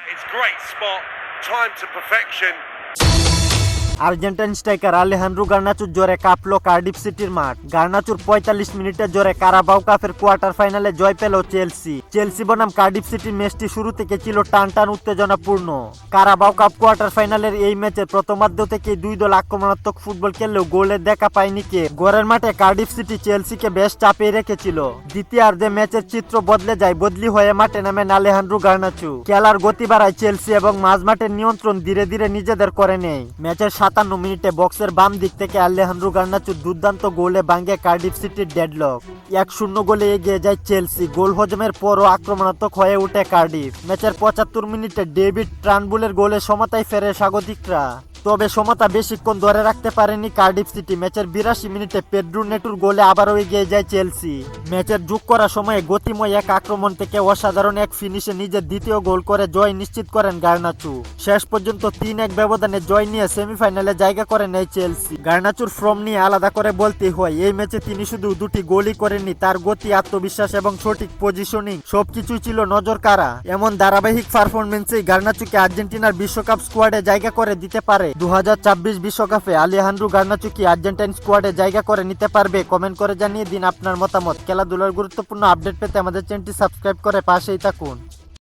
It's great spot, time to perfection. Argentine striker Alejandro গার্নাচোর জোরে কাঁপলো কার্ডিফ সিটির মাঠ। গার্নাচোর ৪৫ মিনিটের জোরে কারাবাও কাপের কোয়ার্টার ফাইনালে জয় পেল চেলসি বনাম কার্ডিফ সিটির ম্যাচটি শুরু থেকে ছিল টান উত্তেজনাপূর্ণ। কারাবাও কাপ কোয়ার্টার ফাইনালের এই ম্যাচের প্রথমার্ধ থেকে দুই দল আক্রমণাত্মক ফুটবল খেললেও গোলের দেখা পায়নি কে। গোরের মাঠে কার্ডিফ সিটি চেলসিকে বেশ চাপে রেখেছিল। দ্বিতীয়ার্ধে ম্যাচের চিত্র বদলি হয়ে মাঠে নামেন আলেহান্দ্রো গার্নাচো। খেলার গতি বাড়ায় চেলসি এবং মাঝমাঠের নিয়ন্ত্রণ ধীরে ধীরে নিজেদের করে নেয়। ম্যাচের ৫৭ মিনিটে বক্সের বাম দিক থেকে আলেহান্দ্রো গার্নাচো দুর্দান্ত গোলে ভাঙে কার্ডিফ সিটির ডেডলক। ১-০ গোলে এগিয়ে যায় চেলসি। গোল হজমের পরও আক্রমণাত্মক হয়ে ওঠে কার্ডিফ। ম্যাচের ৭৫ মিনিটে ডেভিড ট্রানবুলের গোলে সমতায় ফেরে স্বাগতিকরা। তবে সমতা বেশিক্ষণ ধরে রাখতে পারেনি কার্ডিফ সিটি। ম্যাচের ৮২ মিনিটে পেড্রো নেটুর গোলে আবারও এগিয়ে যায় চেলসি। ম্যাচের যোগ করা সময়ে গতিময় এক আক্রমণ থেকে অসাধারণ এক ফিনিশে নিজের দ্বিতীয় গোল করে জয় নিশ্চিত করেন গার্নাচো। শেষ পর্যন্ত ৩-১ ব্যবধানে জয় নিয়ে সেমিফাইনালে জায়গা করে নেয় চেলসি। গার্নাচোর ফর্ম নিয়ে আলাদা করে বলতে হয়, এই ম্যাচে তিনি শুধু দুটি গোলই করেননি, তার গতি, আত্মবিশ্বাস এবং সঠিক পজিশনিং সবকিছুই ছিল নজর কাড়া। এমন ধারাবাহিক পারফরমেন্সেই গার্নাচোকে আর্জেন্টিনার বিশ্বকাপ স্কোয়াডে জায়গা করে দিতে পারে। ২০২৬ বিশ্বকাপে আলেহান্দ্রো গার্নাচো কি আর্জেন্টাইন স্কোয়াডে জায়গা করে নিতে পারবে? কমেন্ট করে জানিয়ে দিন আপনার মতামত। খেলাধুলার গুরুত্বপূর্ণ আপডেট পেতে আমাদের চ্যানেলটি সাবস্ক্রাইব করে পাশেই থাকুন।